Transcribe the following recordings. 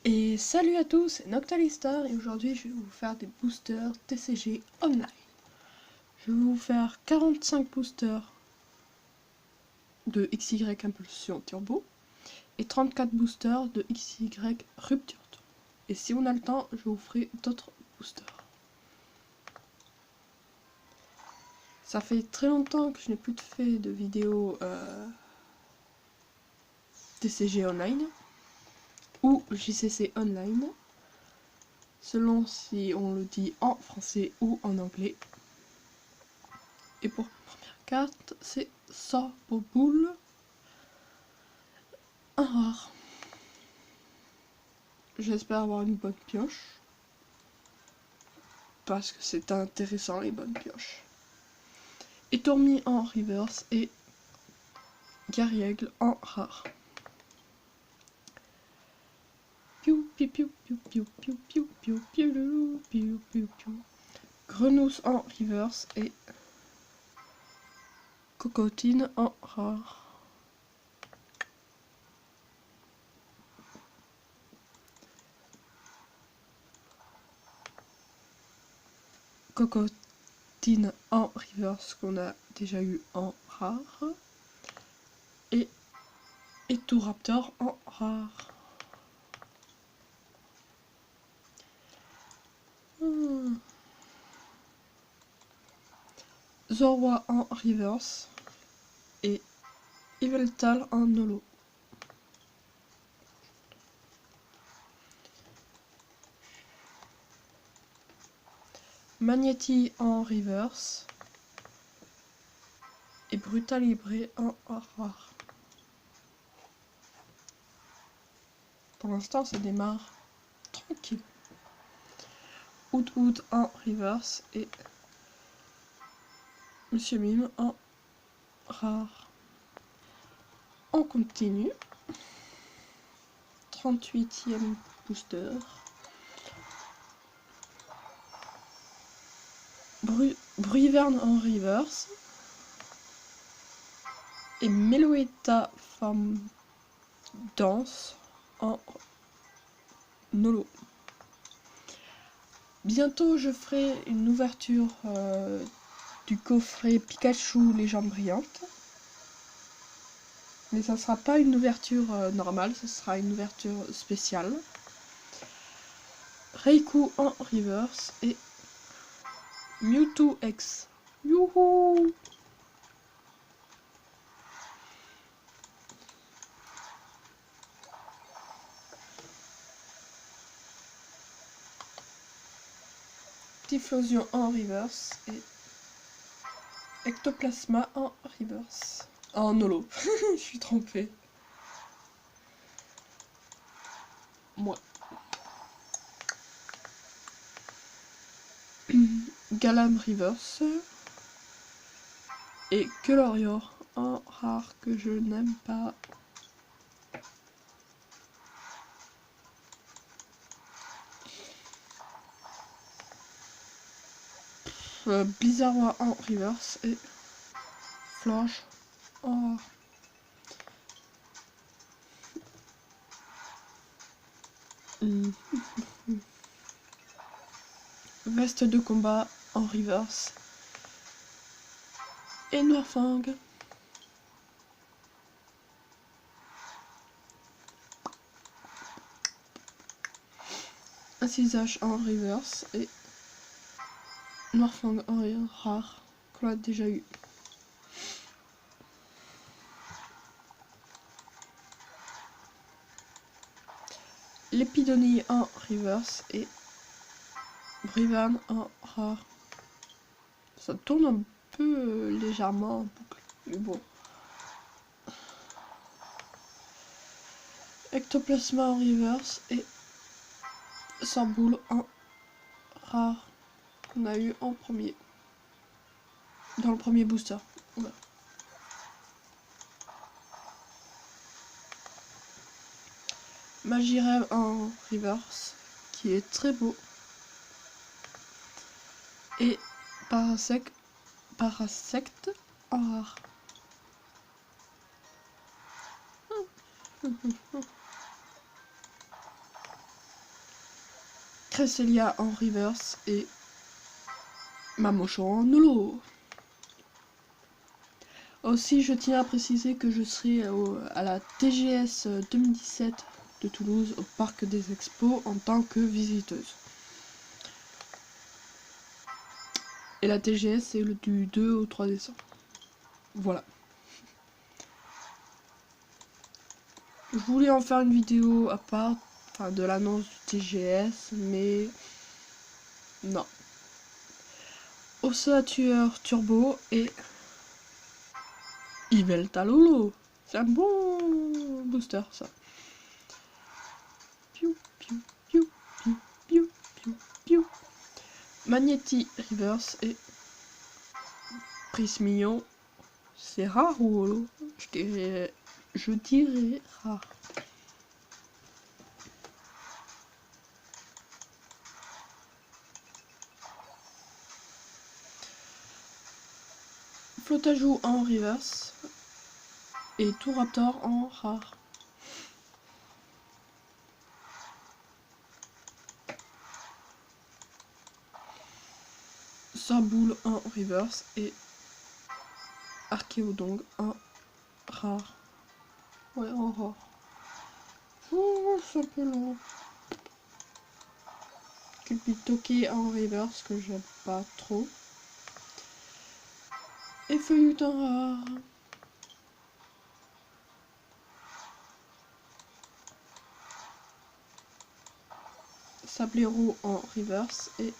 Et salut à tous, c'est Noctalistar et aujourd'hui je vais vous faire des boosters TCG online. Je vais vous faire 45 boosters de XY Impulsion Turbo et 34 boosters de XY Rupture Turbo. Et si on a le temps, je vous ferai d'autres boosters. Ça fait très longtemps que je n'ai plus fait de vidéos TCG online ou JCC online, selon si on le dit en français ou en anglais. Et pour la première carte, c'est ça pour boule, un rare. J'espère avoir une bonne pioche, parce que c'est intéressant les bonnes pioches. Et Tourmi en reverse et Garriègle en rare. Piou piou piou piou piou piou piou piou piou piou piou piou. Grenousse en reverse et Cocotine en rare. Cocotine en reverse qu'on a déjà eu en rare. Et Raptor en rare. Zorwa en reverse et Yveltal en holo. Magnéti en reverse et Brutalibré en rare. Pour l'instant, ça démarre tranquille. Oud en reverse et Monsieur Mime en rare. On continue. 38e booster. Bruyverne en reverse. Et Meloetta Femme Danse en holo. Bientôt je ferai une ouverture du coffret Pikachu Légende Brillante. Mais ça sera pas une ouverture normale, ce sera une ouverture spéciale. Reiku en reverse et Mewtwo X. Youhou! Typhlosion en reverse et Ectoplasma en reverse. En holo, je suis trompée. Moi. Galam reverse. Et Kelorior en rare que je n'aime pas. Blizzard en reverse et Flange en rare. Veste de combat en reverse et Noirfang. Un Cisache en reverse et Noirfang en rare qu'on a déjà eu. L'épidonie en reverse et Bruyverne en rare. Ça tourne un peu légèrement en boucle, mais bon. Ectoplasma en reverse et Sorboule en rare qu'on a eu en premier. Dans le premier booster. Voilà. Magirem en reverse qui est très beau. Et Parasect en rare. Cresselia en reverse et Mamocho en holo. Aussi, je tiens à préciser que je serai à la TGS 2017 de Toulouse au Parc des Expos en tant que visiteuse. Et la TGS c'est du 2 au 3 décembre. Voilà. Je voulais en faire une vidéo à part, enfin de l'annonce du TGS, mais non. Ossature Turbo et Yveltal Lolo. C'est un bon booster ça. Piou, piou, piou, piou, piou, piou, piou. Magnéti Reverse et Prismillon. C'est rare ou holo? Je dirais rare. Flotajou en reverse et Tourator en rare. Saboule en reverse et Archéodong en rare. Ouais, en rare. Oh, c'est un peu long. Culpitoki en reverse que j'aime pas trop. Et Feuillut en rare. Sablero en reverse et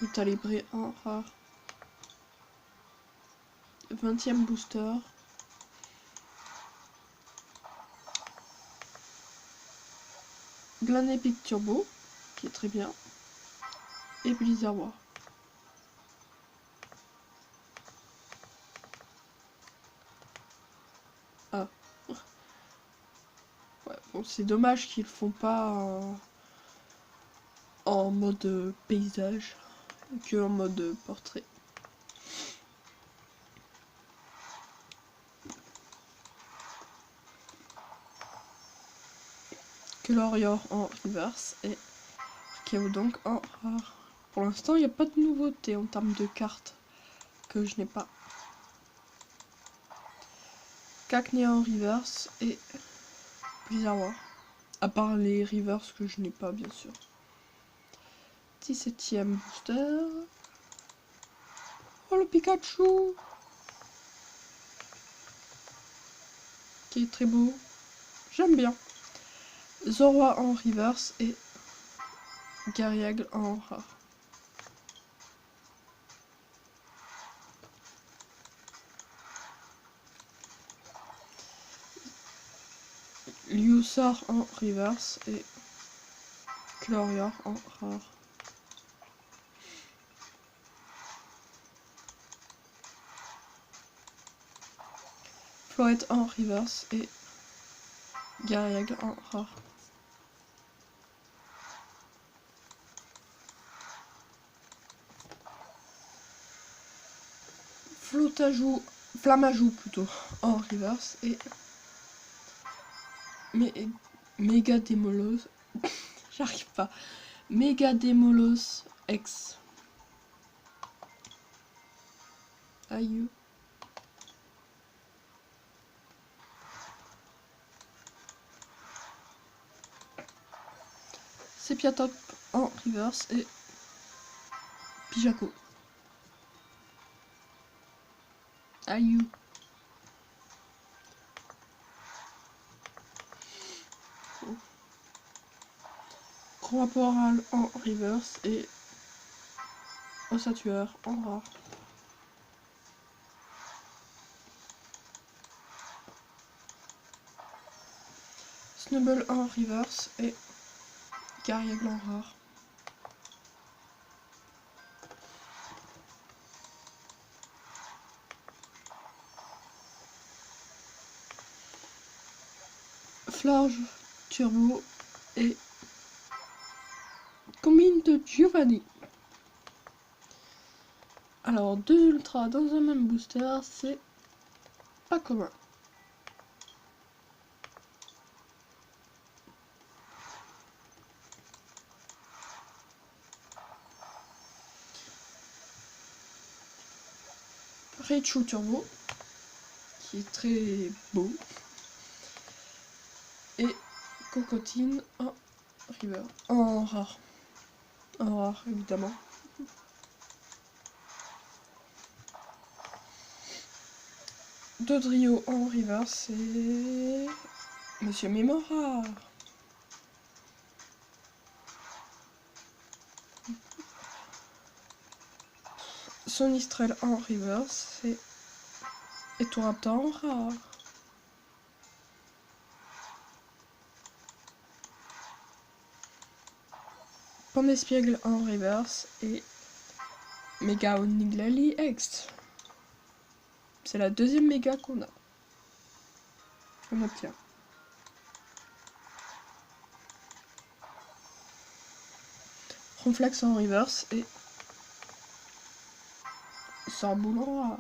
Utalibré en rare. 20e booster. Glanépic Turbo, qui est très bien. Et Blizzard War. Ah. Ouais, bon, c'est dommage qu'ils le font pas en mode paysage que en mode portrait. Glorior en reverse et Archéodonc en rare. Pour l'instant, il n'y a pas de nouveauté en termes de cartes que je n'ai pas. Cacnea en reverse et Blizzard War. À part les reverse que je n'ai pas, bien sûr. 17e booster. Oh, le Pikachu! Qui est très beau. J'aime bien. Zorua en reverse et Garriagle en rare. Liusar en reverse et Glorior en rare. Floette en reverse et Garriagle en rare. Flammajou plutôt, en reverse et Méga Démolos, j'arrive pas, Méga Démolos X. Aïe. Sepiatop en reverse et Pijaco. Aïe. Corporal en reverse et Ossatueur en rare. Snubble en reverse et Garriagle en rare. Flarge Turbo et combine de Giovanni. Alors, 2 ultras dans un même booster, c'est pas commun. Raichu Turbo, qui est très beau. Et Cocotine en river, en rare. En rare, évidemment. Dodrio en river, c'est Monsieur Mémora. Sonistrel en river, c'est Etoraptor en rare. Pandespiègle en reverse et Mega Oniglali X. C'est la deuxième méga qu'on a. On obtient. Ronflex en reverse et Sorboule en rare.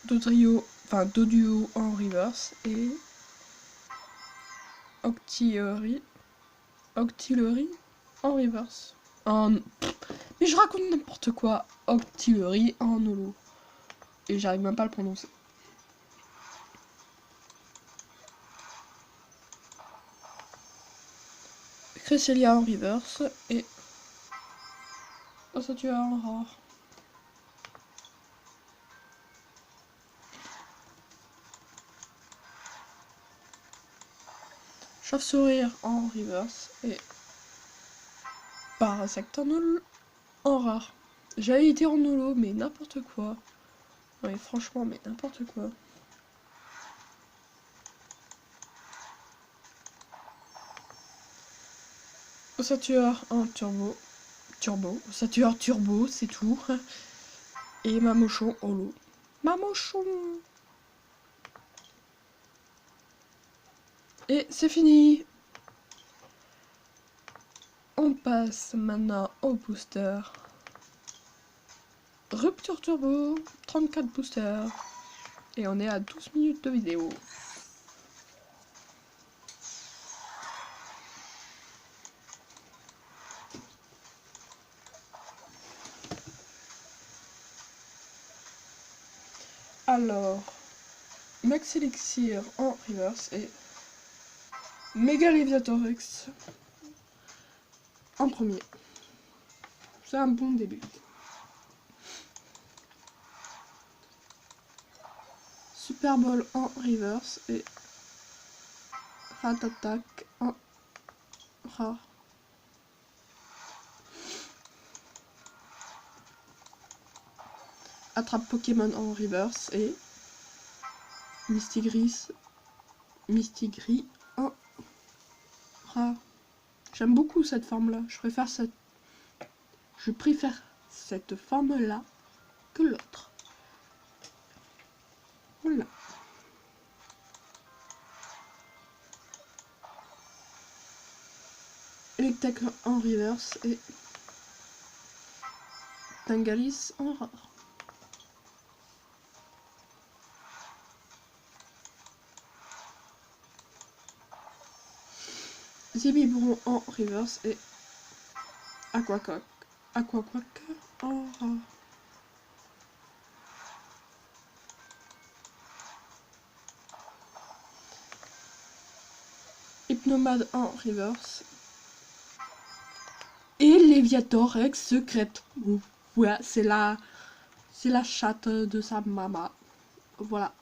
Doduo en reverse et Octillery en reverse. Mais je raconte n'importe quoi. Octillery en holo. Et j'arrive même pas à le prononcer. Cresselia en reverse et Ossatua en rare. Chauve-sourire en reverse et Parasect en rare. J'avais été en holo, mais n'importe quoi. Non mais franchement, mais n'importe quoi. Ossature en turbo. Ossature turbo, c'est tout. Et Mamochon holo. Mamochon. Et c'est fini. On passe maintenant au booster. Rupture turbo, 34 boosters. Et on est à 12 minutes de vidéo. Alors, Max Elixir en reverse et Mega Leviator X en premier. C'est un bon début. Super Ball en reverse et Rat Attack en rare. Attrape Pokémon en reverse et Mistigris en rare. J'aime beaucoup cette forme-là. Je préfère cette forme-là que l'autre. Voilà. Electek en reverse et Tangalis en rare. Zibibron en reverse et Aquaquack en rare. Hypnomade en reverse et Léviator Rex secrète. Ouais, c'est la chatte de sa maman. Voilà.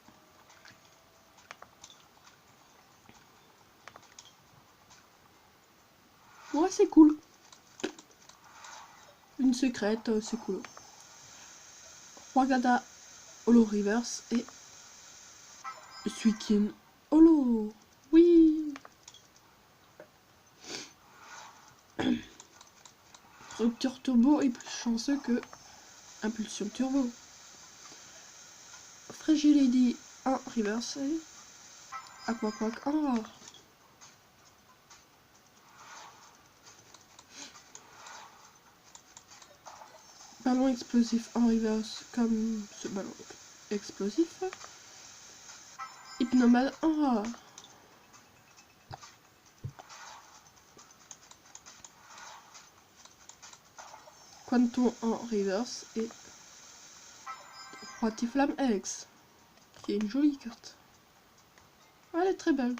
Ouais, c'est cool. Une secrète, c'est cool. Rwagada Holo Reverse et Suikin Holo. Oui. Rupture Turbo est plus chanceux que Impulsion Turbo. Fragility en reverse et Aquaquack en rare. Ballon explosif en reverse comme ce ballon explosif. Hypnomade en rare. Quanton en reverse et Rotiflamme X, qui est une jolie carte. Elle est très belle.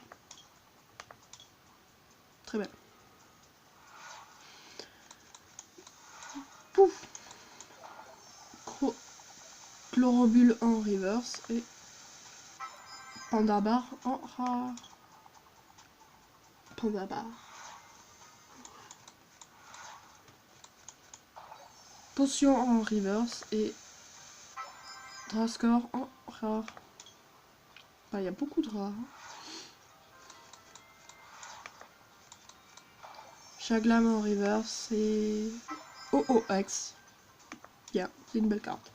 Très belle. Pouf. Chlorobule en reverse et Pandabar en rare. Pandabar. Potion en reverse et Drascore en rare. Bah, il y a beaucoup de rares. Chaglam en reverse et OOX. Bien, c'est une belle carte.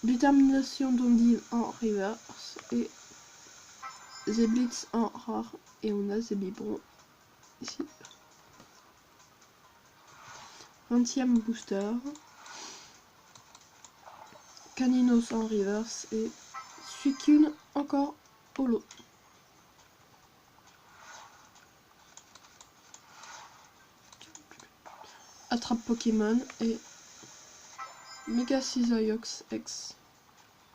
Détermination d'Ondine en reverse et Zeblitz en rare. Et on a Zebibron ici. 20e booster. Caninos en reverse et Suicune encore holo. Attrape Pokémon et Mega Cisaiox X.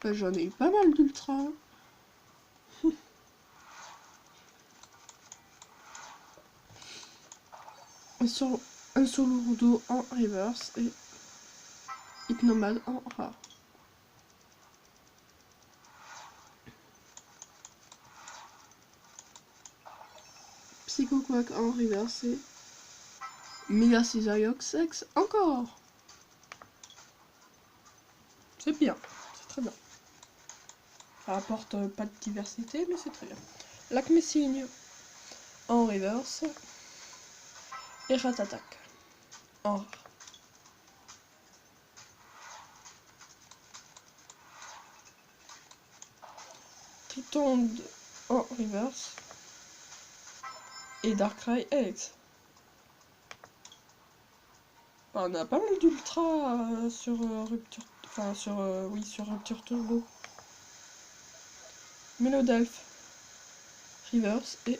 Bah, j'en ai eu pas mal d'ultra. Un Solourdo en reverse et Hypnomade en rare. Psychoquack en reverse et Mega Cisaiox X encore. C'est bien, c'est très bien. Ça apporte pas de diversité, mais c'est très bien. Lacmessigne en reverse et Ratatak en rare. Tritonde en reverse et Darkrai X. Bah, on a pas mal d'ultra sur Rupture, enfin sur oui, sur Rupture Turbo. Melodelph reverse et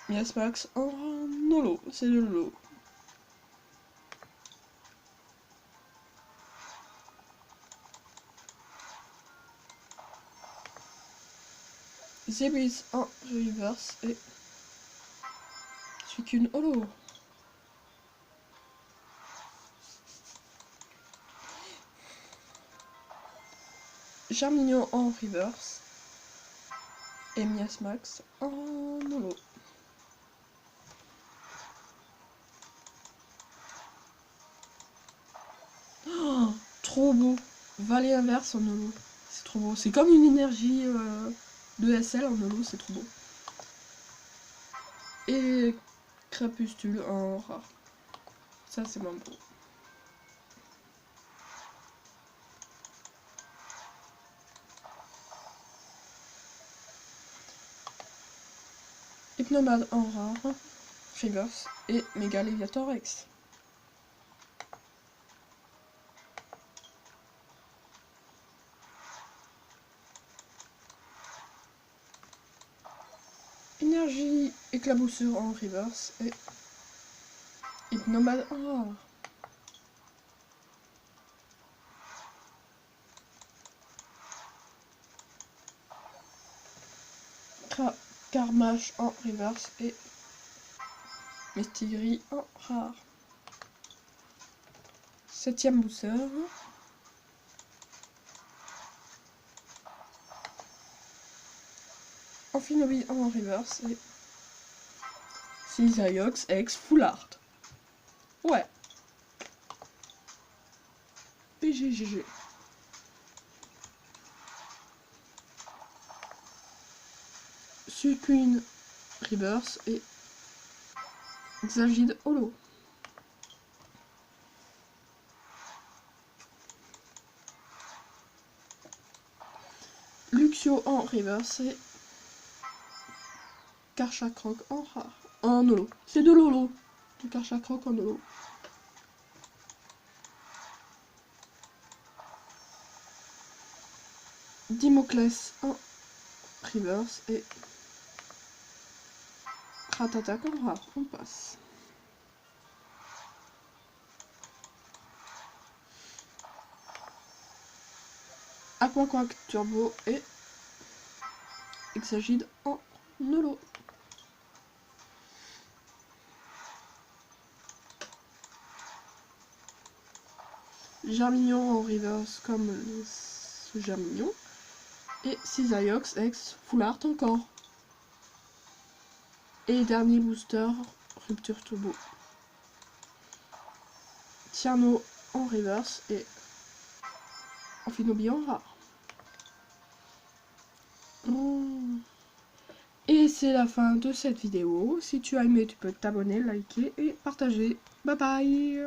Miasmax en holo, c'est de l'holo. Zebris en reverse et Suicune holo. Germignon en reverse et Miasmax en holo. Oh, trop beau. Vallée inverse en holo. C'est trop beau. C'est comme une énergie de SL en holo, c'est trop beau. Et Crépustule en rare. Ça, c'est moins beau. Hypnomade en rare, reverse et Mega Léviator X. Énergie éclaboussure en reverse et Hypnomade en rare. Carmache en reverse et Mistigris en rare. 7e booster. Amphinobi en reverse et Cisaiox X Full Art. Ouais. PGGG. Suicune reverse et Xagide holo. Luxio en reverse et Karchakroc en rare. En holo. C'est de l'holo. Du Karchakroc en holo. Dimoclès en reverse et Rattata comme rare, on passe. Aquaquack Turbo et Exagide en holo. Germignon en reverse comme ce Germignon. Et Cisaiox ex Full Art encore. Et dernier booster, Rupture Turbo. Tierno en reverse et Amphinobi en rare. Et c'est la fin de cette vidéo. Si tu as aimé, tu peux t'abonner, liker et partager. Bye bye!